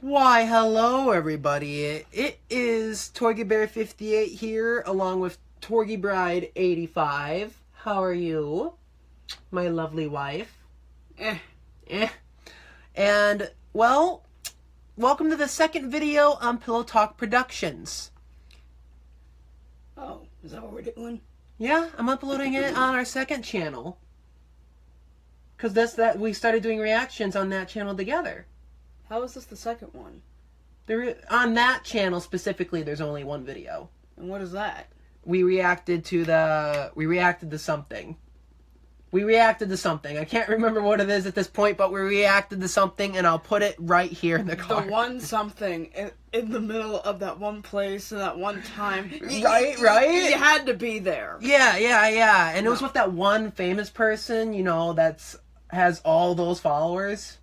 Why, hello everybody. It is TorgyBear58 here, along with TorgyBride85. How are you, my lovely wife? Eh. And, well, welcome to the second video on Pillow Talk Productions. Oh, is that what we're doing? Yeah, I'm uploading it on our second channel. Because we started doing reactions on that channel together. How is this the second one? On that channel specifically, there's only one video. And what is that? We reacted to something. I can't remember what it is at this point, but we reacted to something, and I'll put it right here in the card. The one something in the middle of that one place and that one time. Right? You had to be there. Yeah. And it was with that one famous person, you know, has all those followers.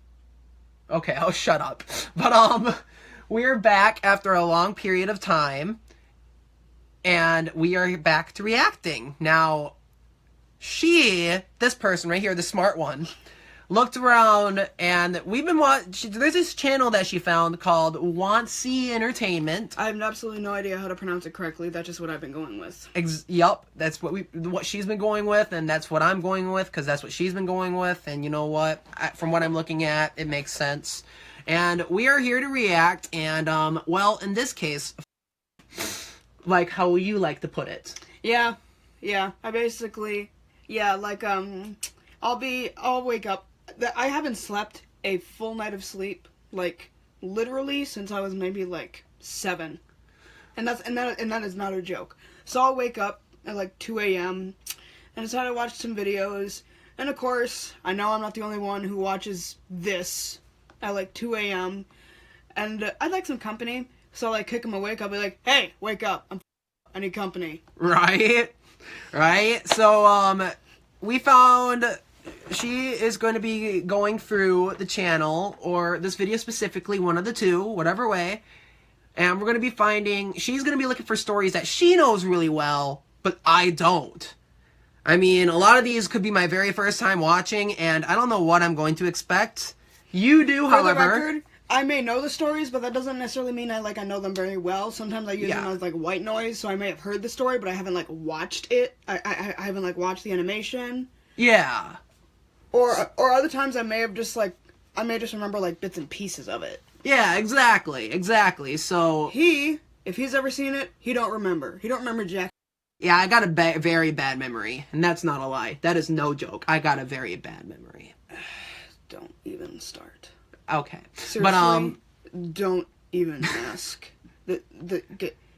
Okay, I'll shut up. But, we're back after a long period of time, and we are back to reacting. Now, this person right here, the smart one, looked around, and we've been watching, there's this channel that she found called Wansee Entertainment. I have absolutely no idea how to pronounce it correctly. That's just what I've been going with. Yup, that's what she's been going with, and that's what I'm going with, because that's what she's been going with, and you know what? From what I'm looking at, it makes sense. And we are here to react, and, well, in this case, like how you like to put it. Yeah. I basically, I'll wake up. I haven't slept a full night of sleep, like, literally since I was maybe, like, 7. And that is not a joke. So I'll wake up at, like, 2 a.m. and decide to watch some videos. And, of course, I know I'm not the only one who watches this at, like, 2 a.m. And I'd like some company. So I'll, like, kick him awake. I'll be like, hey, wake up. I need company. Right? So, we found she is going to be going through the channel, or this video specifically, one of the two, whatever way, and we're going to be she's going to be looking for stories that she knows really well, but I don't. I mean, a lot of these could be my very first time watching, and I don't know what I'm going to expect. You do, however. For the record, I may know the stories, but that doesn't necessarily mean I know them very well. Sometimes I use them as, like, white noise, so I may have heard the story, but I haven't, like, watched it. I haven't, like, watched the animation. Yeah. Or other times I may just remember, like, bits and pieces of it. Yeah, exactly. So if he's ever seen it, he don't remember. He don't remember jack. Yeah, I got a very bad memory, and that's not a lie. That is no joke. I got a very bad memory. Don't even start. Okay. Seriously, don't even ask.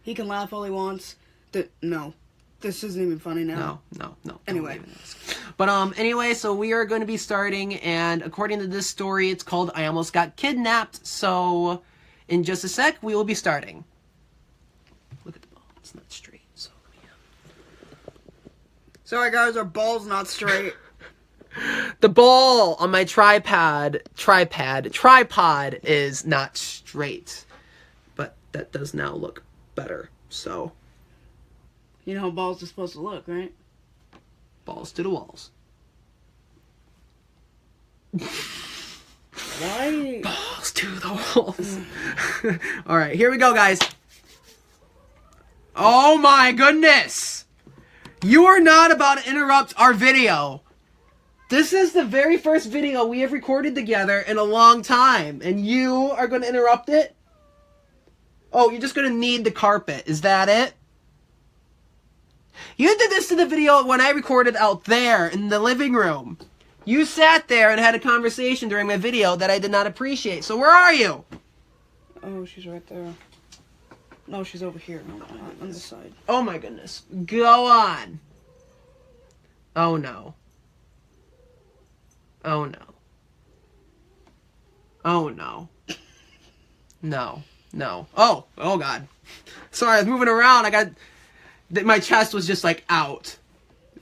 He can laugh all he wants. No. This isn't even funny now. No. Anyway. Don't even ask. But, anyway, so we are going to be starting, and according to this story, it's called I Almost Got Kidnapped, so in just a sec, we will be starting. Look at the ball. It's not straight, so yeah. Sorry, guys, our ball's not straight. The ball on my tripod is not straight, but that does now look better, so. You know how balls are supposed to look, right? Balls to the walls. Why? Balls to the walls. Alright, here we go, guys. Oh my goodness! You are not about to interrupt our video. This is the very first video we have recorded together in a long time, and you are going to interrupt it? Oh, you're just going to knead the carpet. Is that it? You did this to the video when I recorded out there in the living room. You sat there and had a conversation during my video that I did not appreciate. So where are you? Oh, she's right there. No, she's over here. No, on this side. Oh my goodness. Go on. Oh no. Oh no. Oh no. No. Oh God. Sorry, I was moving around. My chest was just like out.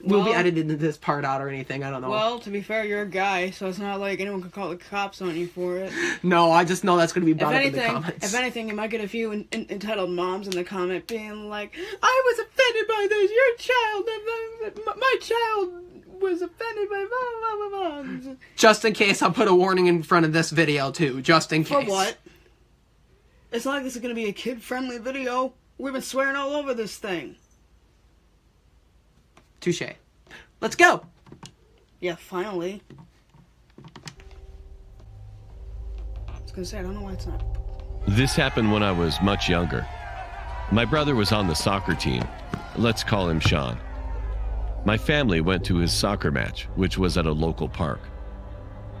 We'll be editing this part out or anything. I don't know. Well, to be fair, you're a guy, so it's not like anyone could call the cops on you for it. No, I just know that's going to be brought up in the comments. If anything, you might get a few entitled moms in the comment being like, I was offended by this. Your child, my child was offended by blah, blah, blah, blah. Just in case, I'll put a warning in front of this video, too. Just in case. For what? It's not like this is going to be a kid-friendly video. We've been swearing all over this thing. Touche. Let's go. Yeah, finally. I was going to say, I don't know why it's not. This happened when I was much younger. My brother was on the soccer team. Let's call him Sean. My family went to his soccer match, which was at a local park.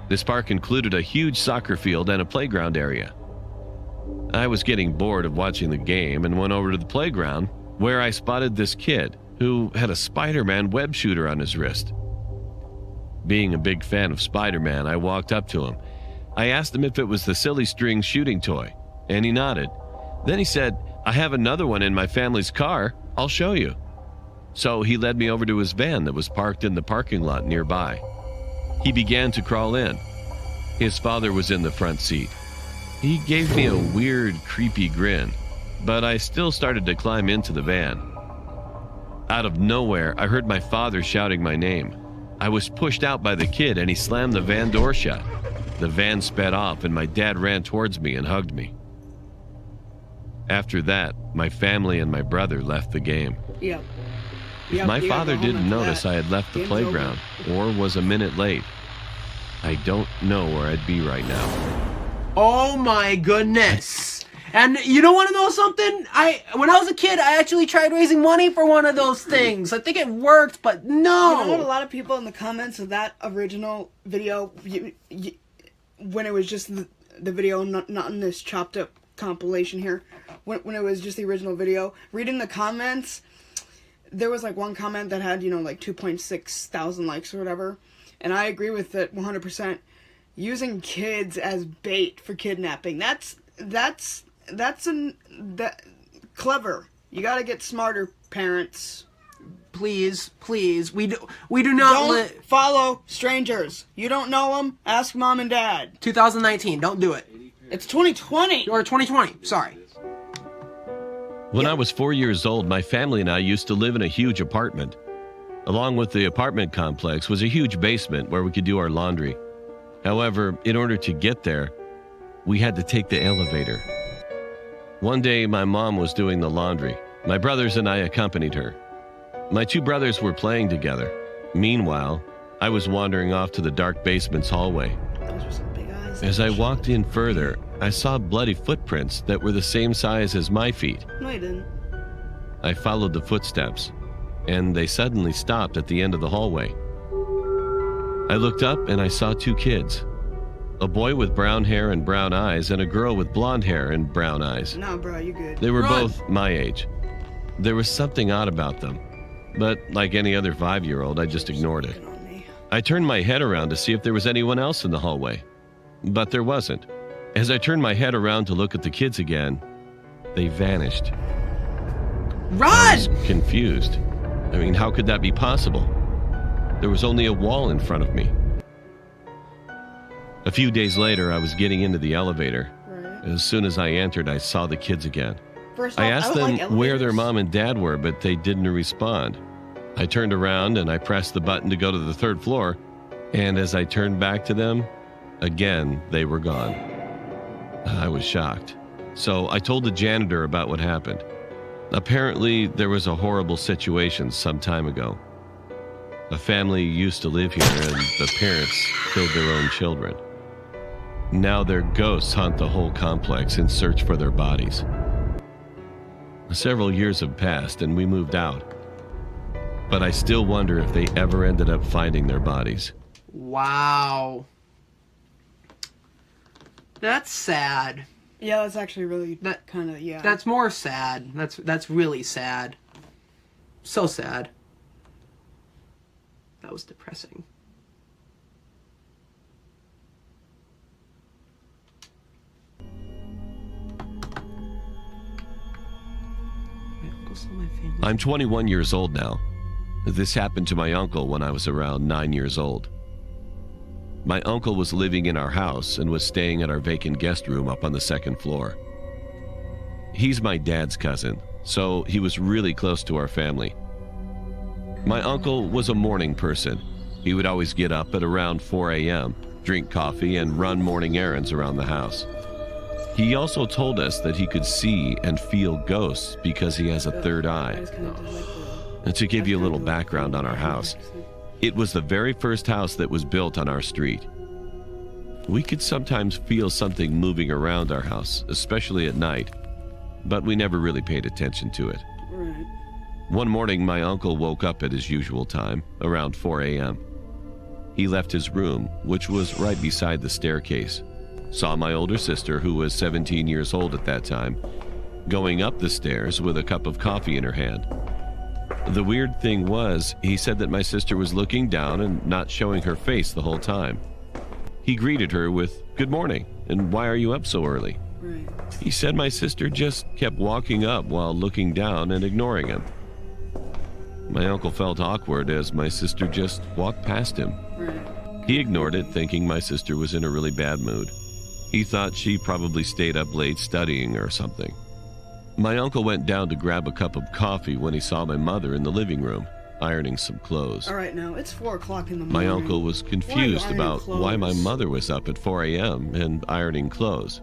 This park included a huge soccer field and a playground area. I was getting bored of watching the game and went over to the playground, where I spotted this kid who had a Spider-Man web shooter on his wrist. Being a big fan of Spider-Man, I walked up to him. I asked him if it was the silly string shooting toy, and he nodded. Then he said, "I have another one in my family's car. I'll show you." So he led me over to his van that was parked in the parking lot nearby. He began to crawl in. His father was in the front seat. He gave me a weird, creepy grin, but I still started to climb into the van. Out of nowhere, I heard my father shouting my name. I was pushed out by the kid and he slammed the van door shut. The van sped off and my dad ran towards me and hugged me. After that, my family and my brother left the game. Yep. If my father didn't notice I had left the playground or was a minute late, I don't know where I'd be right now. Oh my goodness. And you don't want to know something? When I was a kid, I actually tried raising money for one of those things. I think it worked, but no. You know what? A lot of people in the comments of that original video, when it was just the video, not in this chopped up compilation here, when it was just the original video, reading the comments, there was like one comment that had, like 2.6 thousand likes or whatever. And I agree with it 100%. Using kids as bait for kidnapping. That's clever. You gotta get smarter, parents. Please, we do not Don't follow strangers. You don't know them, ask mom and dad. 2019, don't do it. It's 2020. Or 2020, sorry. When I was 4 years old, my family and I used to live in a huge apartment. Along with the apartment complex was a huge basement where we could do our laundry. However, in order to get there, we had to take the elevator. One day, my mom was doing the laundry. My brothers and I accompanied her. My two brothers were playing together. Meanwhile, I was wandering off to the dark basement's hallway. Those were some big eyes. As I walked in further, I saw bloody footprints that were the same size as my feet. No, you didn't. I followed the footsteps, and they suddenly stopped at the end of the hallway. I looked up and I saw two kids. A boy with brown hair and brown eyes and a girl with blonde hair and brown eyes. Nah, bro, you good. They were Run. both my age. There was something odd about them, but like any other 5-year-old, I just ignored it. Looking on me. I turned my head around to see if there was anyone else in the hallway, but there wasn't. As I turned my head around to look at the kids again, they vanished. I Run! was confused. I mean, how could that be possible? There was only a wall in front of me. A few days later, I was getting into the elevator. Right. As soon as I entered, I saw the kids again. First I off, asked don't them like where their elevators. mom and dad were, but they didn't respond. I turned around and I pressed the button to go to the third floor, and as I turned back to them, again, they were gone. I was shocked. So I told the janitor about what happened. Apparently, there was a horrible situation some time ago. A family used to live here, and the parents killed their own children. Now their ghosts haunt the whole complex in search for their bodies. Several years have passed, and we moved out. But I still wonder if they ever ended up finding their bodies. Wow. That's sad. Yeah, that's actually really That- kind of, yeah. That's more sad. That's really sad. So sad. That was depressing. My uncle saw my family. I'm 21 years old now. This happened to my uncle when I was around 9 years old. My uncle was living in our house and was staying at our vacant guest room up on the second floor. He's my dad's cousin, so he was really close to our family. My uncle was a morning person. He would always get up at around 4 a.m., drink coffee, and run morning errands around the house. He also told us that he could see and feel ghosts because he has a third eye. And to give you a little background on our house, it was the very first house that was built on our street. We could sometimes feel something moving around our house, especially at night, but we never really paid attention to it. Right. One morning, my uncle woke up at his usual time, around 4 a.m. He left his room, which was right beside the staircase, saw my older sister, who was 17 years old at that time, going up the stairs with a cup of coffee in her hand. The weird thing was, he said that my sister was looking down and not showing her face the whole time. He greeted her with, "Good morning, and why are you up so early?" Right. He said my sister just kept walking up while looking down and ignoring him. My uncle felt awkward as my sister just walked past him. Right. He ignored it, thinking my sister was in a really bad mood. He thought she probably stayed up late studying or something. My uncle went down to grab a cup of coffee when he saw my mother in the living room, ironing some clothes. All right, now it's 4 o'clock in the My morning. uncle was Why confused iron about why my clothes? mother was up at 4 a.m. and ironing clothes.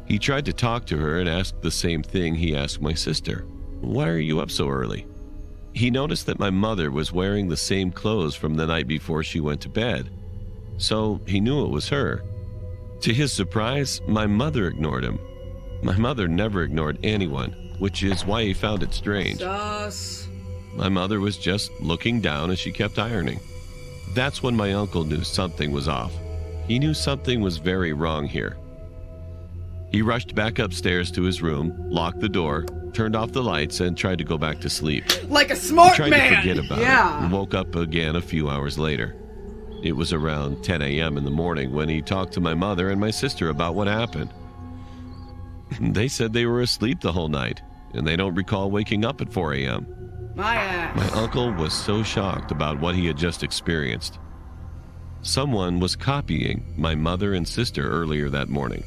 He tried to talk to her and asked the same thing he asked my sister. "Why are you up so early?" He noticed that my mother was wearing the same clothes from the night before she went to bed, so he knew it was her. To his surprise, my mother ignored him. My mother never ignored anyone, which is why he found it strange. Sus. My mother was just looking down as she kept ironing. That's when my uncle knew something was off. He knew something was very wrong here. He rushed back upstairs to his room, locked the door, turned off the lights, and tried to go back to sleep. Like a smart Tried man. to forget about Yeah. it and woke up again a few hours later. It was around 10 a.m. in the morning when he talked to my mother and my sister about what happened. They said they were asleep the whole night, and they don't recall waking up at 4 a.m. My ass. My uncle was so shocked about what he had just experienced. Someone was copying my mother and sister earlier that morning.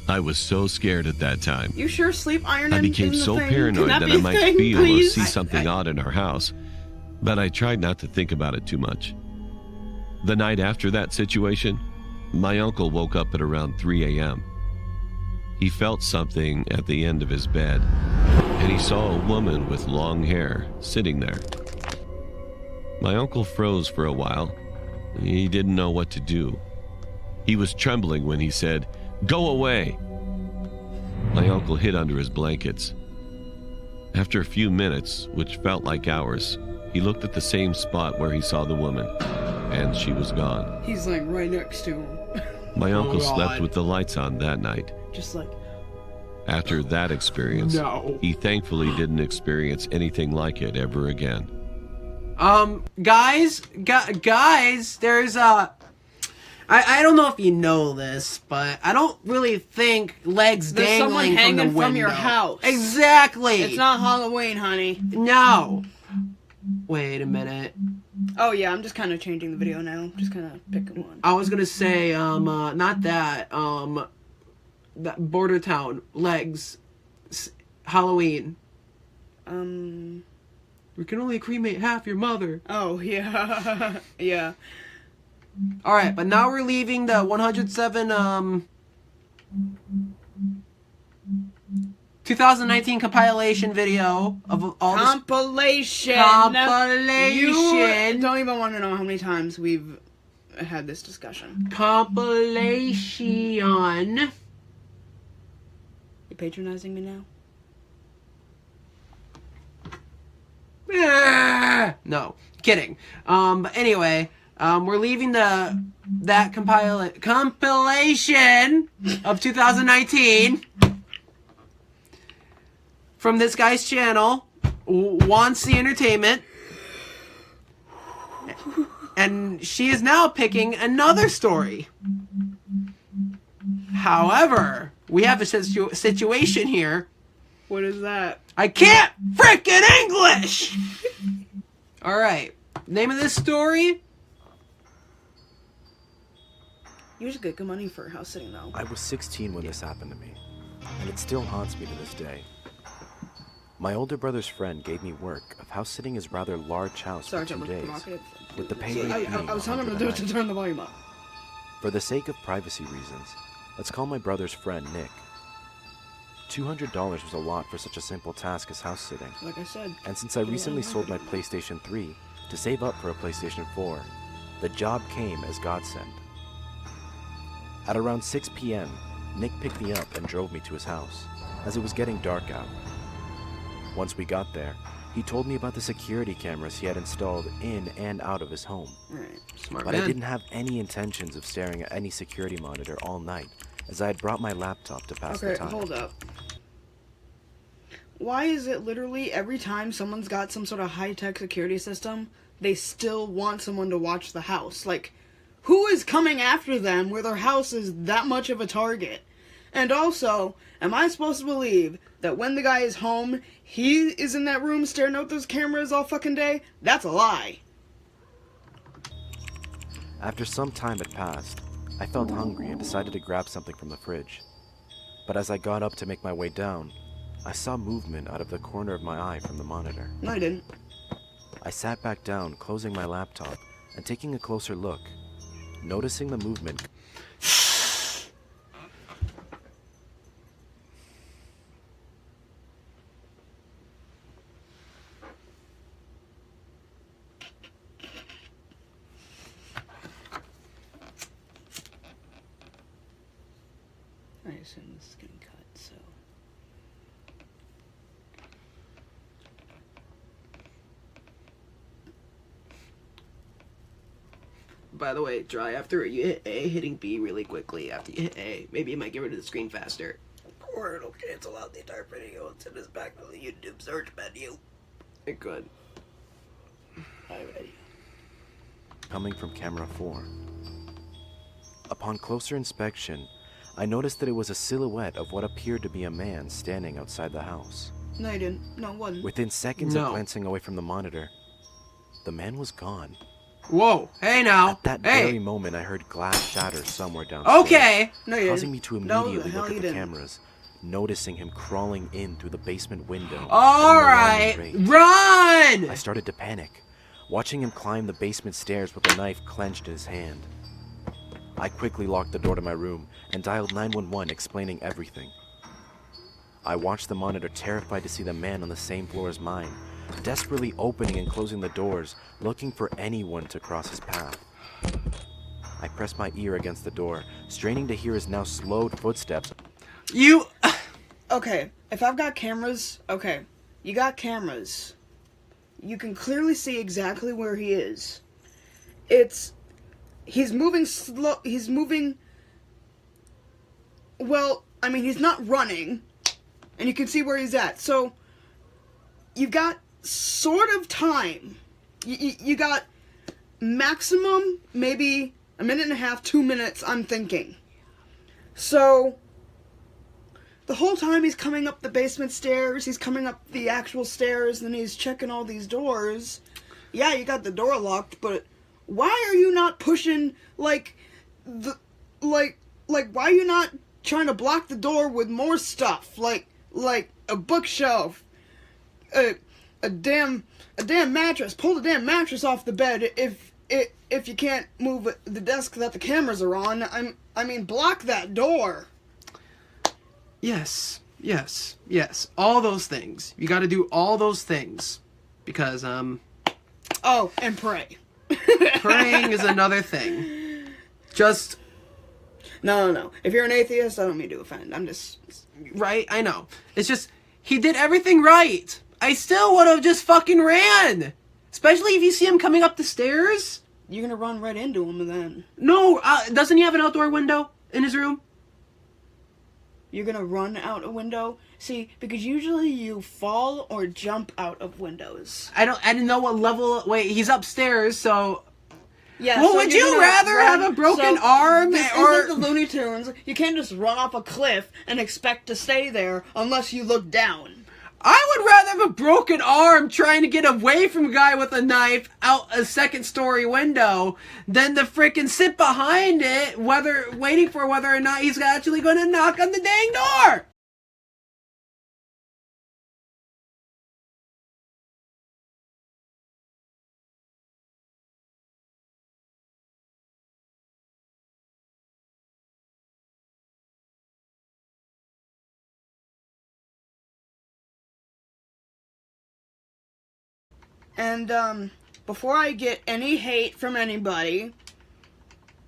I was so scared at that time. You sure sleep iron I in became the so thing? paranoid Can that be I a might thing, feel or please? see something odd in our house, but I tried not to think about it too much. The night after that situation, my uncle woke up at around 3 a.m. He felt something at the end of his bed, and he saw a woman with long hair sitting there. My uncle froze for a while. He didn't know what to do. He was trembling when he said, "Go away!" My uncle hid under his blankets. After a few minutes, which felt like hours, he looked at the same spot where he saw the woman, and she was gone. He's like right next to him. My uncle God. slept with the lights on that night. Just like, After that experience, No. he thankfully didn't experience anything like it ever again. Guys, there's I don't know if you know this, but I don't really think legs There's someone dangling from the hanging window. from your house. Exactly. it's not Halloween, honey. No. Wait a minute. Oh yeah, I'm just kind of changing the video now. Just kind of picking one. I was gonna say, not that, that Border Town, legs, Halloween. We can only cremate half your mother. Oh yeah, yeah. All right, but now we're leaving the 107 2019 compilation video of all this Compilation. compilation. You don't even want to know how many times we've had this discussion. Compilation. You patronizing me now? No, kidding. But anyway, we're leaving that compilation of 2019 from this guy's channel, Wansee Entertainment, and she is now picking another story. However, we have a situation here. What is that? I can't frickin' English! Alright. Name of this story? You just get good money for house sitting though. I was 16 when this happened to me, and it still haunts me to this day. My older brother's friend gave me work of house sitting his rather large house Sorry, for 2 I'm days, provocative. with the pay See, rate being I was telling him to $100 do a it to night. turn the volume up. For the sake of privacy reasons, Let's call my brother's friend Nick. $200 was a lot for such a simple task as house sitting. Like I said. And since I recently sold my PlayStation 3 to save up for a PlayStation 4, the job came as godsend. At around 6 p.m., Nick picked me up and drove me to his house, as it was getting dark out. Once we got there, he told me about the security cameras he had installed in and out of his home. Right. Smart But man. I didn't have any intentions of staring at any security monitor all night, as I had brought my laptop to pass the Okay, time. hold up. Why is it literally every time someone's got some sort of high-tech security system, they still want someone to watch the house? Like, who is coming after them where their house is that much of a target? And also, am I supposed to believe that when the guy is home, he is in that room staring out those cameras all fucking day? That's a lie. After some time had passed, I felt hungry and decided to grab something from the fridge. But as I got up to make my way down, I saw movement out of the corner of my eye from the monitor. No, I didn't. I sat back down, closing my laptop, and taking a closer look, noticing the movement. I assume this is getting cut, so... By the way, try after you hit A, hitting B really quickly after you hit A. Maybe it might get rid of the screen faster. Or it'll cancel out the entire video and send us back to the YouTube search menu. It could. Alright. Coming from camera 4. Upon closer inspection, I noticed that it was a silhouette of what appeared to be a man standing outside the house. No, you didn't. No, it wasn't. Within seconds No. of glancing away from the monitor, the man was gone. Whoa! Hey now! At that Hey! very moment, I heard glass shatter somewhere downstairs, Okay! No, you causing didn't. me to No, immediately the hell look at you the didn't. cameras, noticing him crawling in through the basement window. and Alright! alarming rate. Run! I started to panic, watching him climb the basement stairs with a knife clenched in his hand. I quickly locked the door to my room and dialed 911, explaining everything. I watched the monitor, terrified to see the man on the same floor as mine, desperately opening and closing the doors, looking for anyone to cross his path. I pressed my ear against the door, straining to hear his now slowed footsteps. You... Okay, if I've got cameras, okay, you got cameras. You can clearly see exactly where he is. He's moving slow, well, I mean, he's not running, and you can see where he's at, so, you've got sort of time. You got maximum, maybe a minute and a half, 2 minutes, I'm thinking. So, the whole time he's coming up the basement stairs, he's coming up the actual stairs, and he's checking all these doors. Yeah, you got the door locked, but why are you not pushing, why are you not trying to block the door with more stuff? Like a bookshelf, a damn mattress. Pull the damn mattress off the bed if you can't move the desk that the cameras are on. I mean, block that door. Yes. All those things. You gotta do all those things. Because, Oh, and pray. praying is another thing. Just... No. If you're an atheist, I don't mean to offend. I'm just... Right? I know. It's just, he did everything right. I still would have just fucking ran. Especially if you see him coming up the stairs. You're gonna run right into him then. No, doesn't he have an outdoor window in his room? You're gonna run out a window? See, because usually you fall or jump out of windows. I didn't know what level... Wait, he's upstairs, so... Yeah. Well, so would you're you gonna rather run- have a broken so arm this or... isn't the Looney Tunes. You can't just run off a cliff and expect to stay there unless you look down. I would rather have a broken arm trying to get away from a guy with a knife out a second-story window than to frickin' sit behind it, waiting for whether or not he's actually going to knock on the dang door. And before I get any hate from anybody,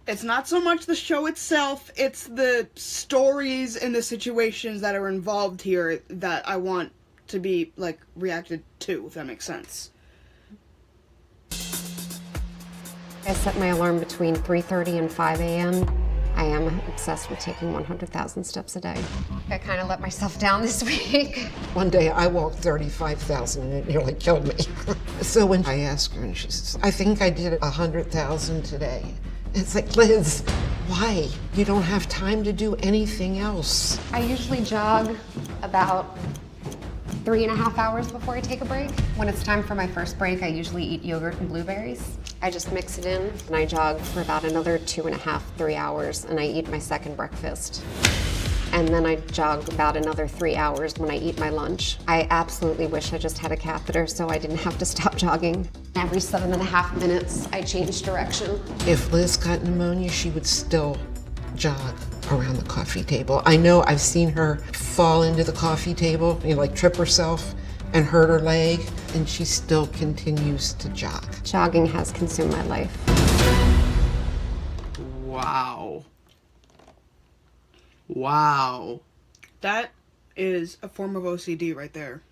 it's not so much the show itself, it's the stories and the situations that are involved here that I want to be, like, reacted to, if that makes sense. I set my alarm between 3:30 and 5 a.m. I am obsessed with taking 100,000 steps a day. I kind of let myself down this week. One day I walked 35,000 and it nearly killed me. So when I asked her and she says, I think I did 100,000 today. It's like, Liz, why? You don't have time to do anything else. I usually jog about 3.5 hours before I take a break. When it's time for my first break, I usually eat yogurt and blueberries. I just mix it in and I jog for about another 2.5, 3 hours and I eat my second breakfast. And then I jog about another 3 hours when I eat my lunch. I absolutely wish I just had a catheter so I didn't have to stop jogging. Every 7.5 minutes, I change direction. If Liz got pneumonia, she would still jog around the coffee table. I know I've seen her fall into the coffee table, like trip herself and hurt her leg, and she still continues to jog. Jogging has consumed my life. Wow. Wow. That is a form of OCD right there.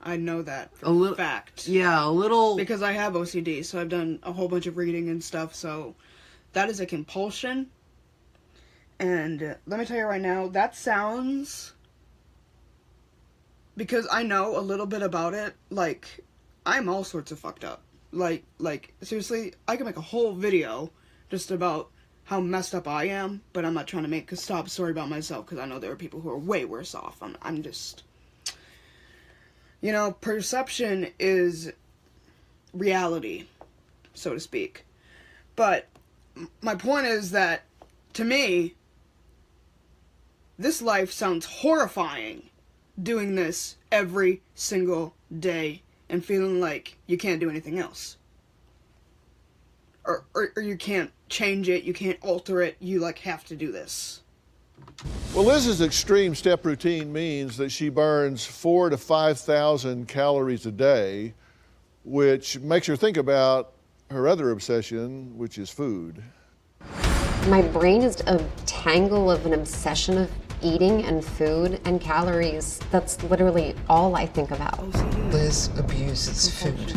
I know that for A little fact. Yeah, a little. Because I have OCD, so I've done a whole bunch of reading and stuff, so that is a compulsion. And let me tell you right now, that sounds, because I know a little bit about it, like, I'm all sorts of fucked up. Like, seriously, I could make a whole video just about how messed up I am, but I'm not trying to make a sob story about myself, because I know there are people who are way worse off. I'm just, you know, perception is reality, so to speak. But my point is that, to me, this life sounds horrifying, doing this every single day and feeling like you can't do anything else. Or you can't change it, you can't alter it, you like have to do this. Well, Liz's extreme step routine means that she burns 4,000 to 5,000 calories a day, which makes her think about her other obsession, which is food. My brain is a tangle of an obsession of eating and food and calories. That's literally all I think about. Liz abuses food.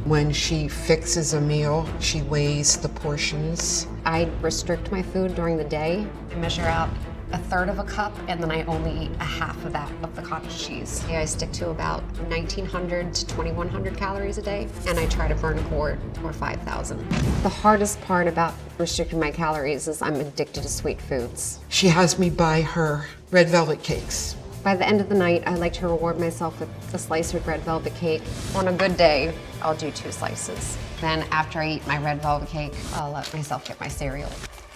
When she fixes a meal, she weighs the portions. I restrict my food during the day. I measure out 1/3 of a cup and then I only eat 1/2 of that of the cottage cheese. I stick to about 1,900 to 2,100 calories a day and I try to burn a quart or 5,000. The hardest part about restricting my calories is I'm addicted to sweet foods. She has me buy her red velvet cakes. By the end of the night, I like to reward myself with a slice of red velvet cake. On a good day, I'll do 2 slices. Then after I eat my red velvet cake, I'll let myself get my cereal.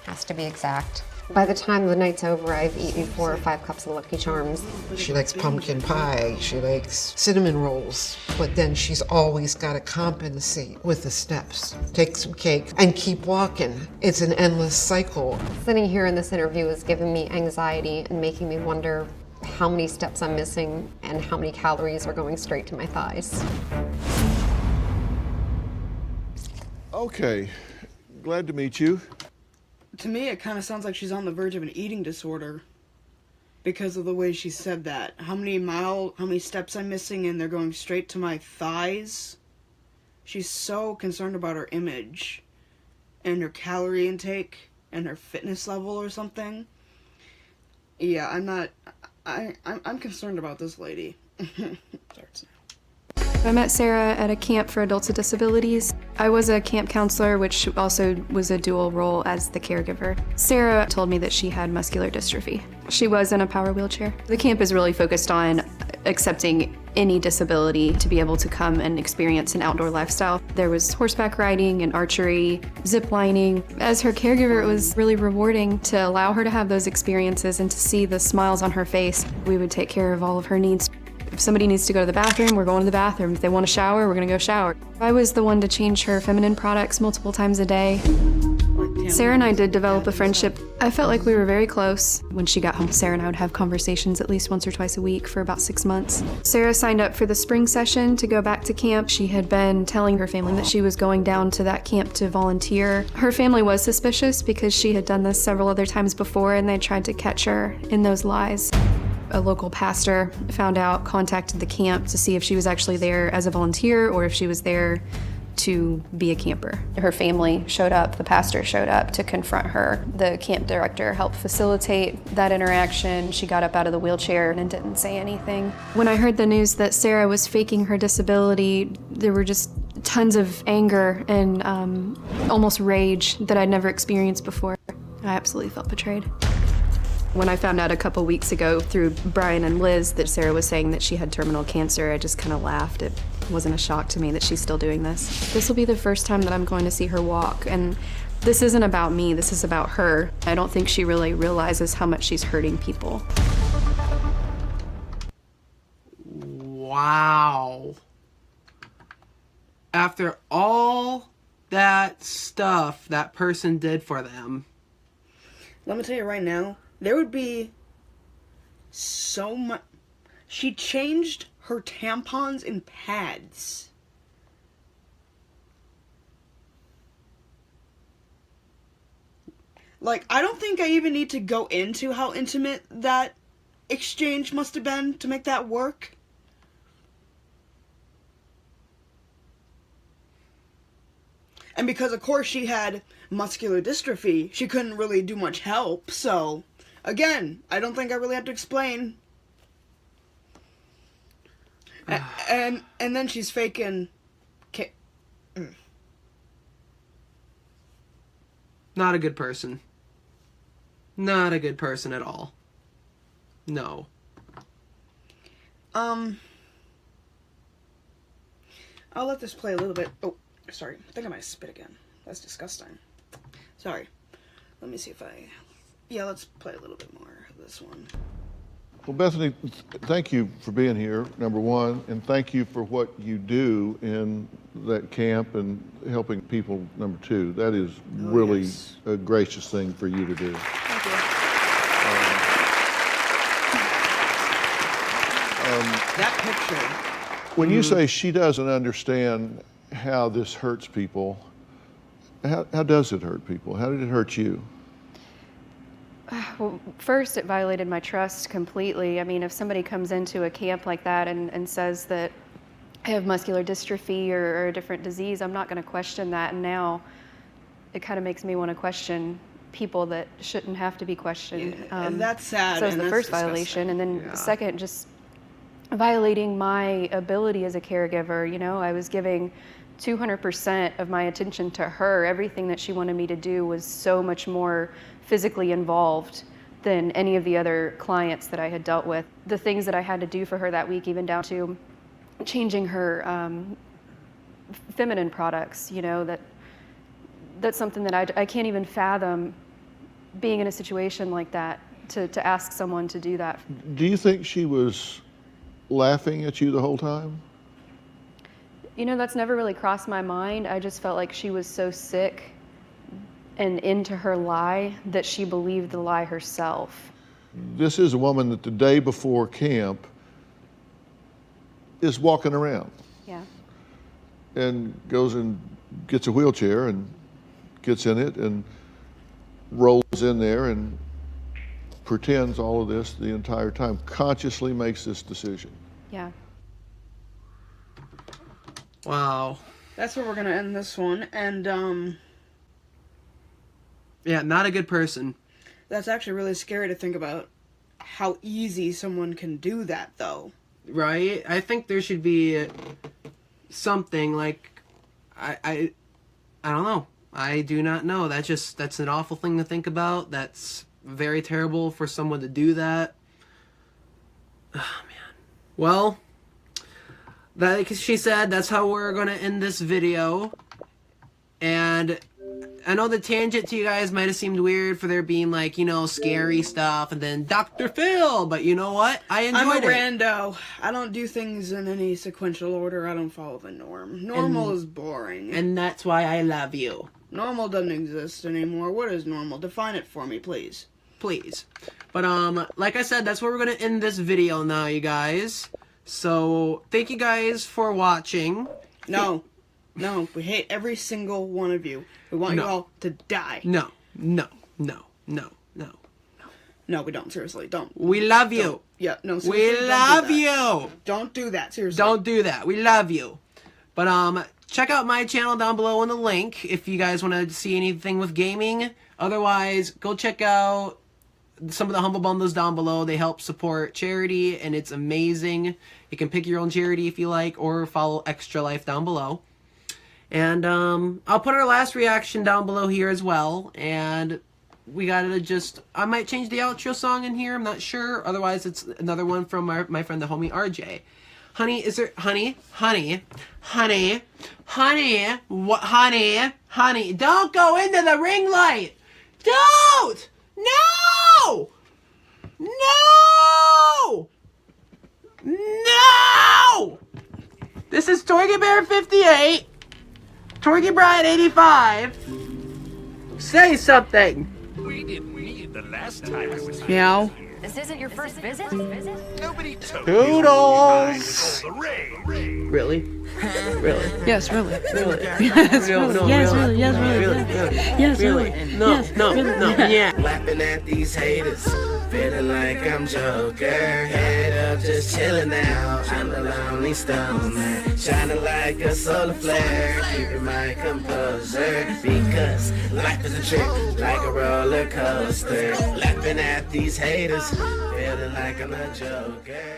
Has to be exact. By the time the night's over, I've eaten 4 or 5 cups of Lucky Charms. She likes pumpkin pie, she likes cinnamon rolls, but then she's always got to compensate with the steps. Take some cake and keep walking. It's an endless cycle. Sitting here in this interview is giving me anxiety and making me wonder how many steps I'm missing and how many calories are going straight to my thighs. Okay, glad to meet you. To me, it kind of sounds like she's on the verge of an eating disorder because of the way she said that. How many steps I'm missing and they're going straight to my thighs? She's so concerned about her image and her calorie intake and her fitness level or something. Yeah, I'm concerned about this lady. Starts now. I met Sarah at a camp for adults with disabilities. I was a camp counselor, which also was a dual role as the caregiver. Sarah told me that she had muscular dystrophy. She was in a power wheelchair. The camp is really focused on accepting any disability to be able to come and experience an outdoor lifestyle. There was horseback riding and archery, zip lining. As her caregiver, it was really rewarding to allow her to have those experiences and to see the smiles on her face. We would take care of all of her needs. If somebody needs to go to the bathroom, we're going to the bathroom. If they want to shower, we're going to go shower. I was the one to change her feminine products multiple times a day. Like Sarah and I did develop a friendship. I felt like we were very close. When she got home, Sarah and I would have conversations at least once or twice a week for about 6 months. Sarah signed up for the spring session to go back to camp. She had been telling her family that she was going down to that camp to volunteer. Her family was suspicious because she had done this several other times before, and they tried to catch her in those lies. A local pastor found out, contacted the camp to see if she was actually there as a volunteer or if she was there to be a camper. Her family showed up, the pastor showed up to confront her. The camp director helped facilitate that interaction. She got up out of the wheelchair and didn't say anything. When I heard the news that Sarah was faking her disability, there were just tons of anger and almost rage that I'd never experienced before. I absolutely felt betrayed. When I found out a couple weeks ago through Brian and Liz that Sarah was saying that she had terminal cancer, I just kind of laughed. It wasn't a shock to me that she's still doing this. This will be the first time that I'm going to see her walk, and this isn't about me, this is about her. I don't think she really realizes how much she's hurting people. Wow. After all that stuff that person did for them. Let me tell you right now, there would be so much. She changed her tampons and pads. Like, I don't think I even need to go into how intimate that exchange must have been to make that work. And because, of course, she had muscular dystrophy, she couldn't really do much help, so... Again, I don't think I really have to explain. And then she's faking... Not a good person. Not a good person at all. No. I'll let this play a little bit. Oh, sorry. I think I might spit again. That's disgusting. Sorry. Let me see if I... Yeah, let's play a little bit more of this one. Well, Bethany, thank you for being here, number one, and thank you for what you do in that camp and helping people, number two. That is really a gracious thing for you to do. Thank you. That picture. When you say she doesn't understand how this hurts people, how does it hurt people? How did it hurt you? Well, first, it violated my trust completely. I mean, if somebody comes into a camp like that and says that I have muscular dystrophy or a different disease, I'm not going to question that. And now it kind of makes me want to question people that shouldn't have to be questioned. Yeah, and that's sad. So it's the first disgusting. violation. And then second, just violating my ability as a caregiver. You know, I was giving 200% of my attention to her. Everything that she wanted me to do was so much more physically involved than any of the other clients that I had dealt with. The things that I had to do for her that week, even down to changing her feminine products, you know, that's something that I can't even fathom being in a situation like that, to ask someone to do that. Do you think she was laughing at you the whole time? You know, that's never really crossed my mind. I just felt like she was so sick and into her lie that she believed the lie herself. This is a woman that the day before camp is walking around. Yeah. And goes and gets a wheelchair and gets in it and rolls in there and pretends all of this the entire time, consciously makes this decision. Yeah. Wow. That's where we're going to end this one. And, Yeah, not a good person. that's actually really scary to think about how easy someone can do that, though. Right? I think there should be something like... I don't know. I do not know. That's an awful thing to think about. That's very terrible for someone to do that. Oh, man. Well, like she said, that's how we're going to end this video. And I know the tangent to you guys might have seemed weird for there being, like, you know, scary stuff and then Dr. Phil. But you know what? I enjoyed I'm a it. rando. I don't do things in any sequential order. I don't follow the norm. Normal is boring. And that's why I love you. Normal doesn't exist anymore. What is normal? Define it for me, please. Please. But like I said, that's where we're gonna end this video now, you guys. So thank you guys for watching. No, we hate every single one of you. We want you all to die. No, No, we don't. Seriously, don't. we love you. Yeah, no, seriously, We love you. Don't do that, seriously. Don't do that. We love you. But check out my channel down below in the link if you guys want to see anything with gaming. Otherwise, go check out some of the Humble Bundles down below. They help support charity, and it's amazing. You can pick your own charity if you like, or follow Extra Life down below. And I'll put our last reaction down below here as well. And we gotta just... I might change the outro song in here. I'm not sure. Otherwise, it's another one from my friend, the homie RJ. Honey, is there... Honey? Don't go into the ring light! Don't! No! No! No! This is Torgy Bear 58. Torgy Brian 85. Say something. We didn't need the last time I was Meow. This isn't your first visit? Nobody told Toodles. Really? Really? Yes, really. Really? Yes, No, really. no, Yes, really. really. Yes, really. Really? Yes, Really? really. No, Yes, no, really. no, yeah. Laughing at these haters, feeling like I'm Joker. Head up, just chilling now. I'm the lonely stone man, shining like a solar flare, keeping my composure. Because life is a trip, like a roller coaster. Laughing at these haters, feeling like I'm a Joker.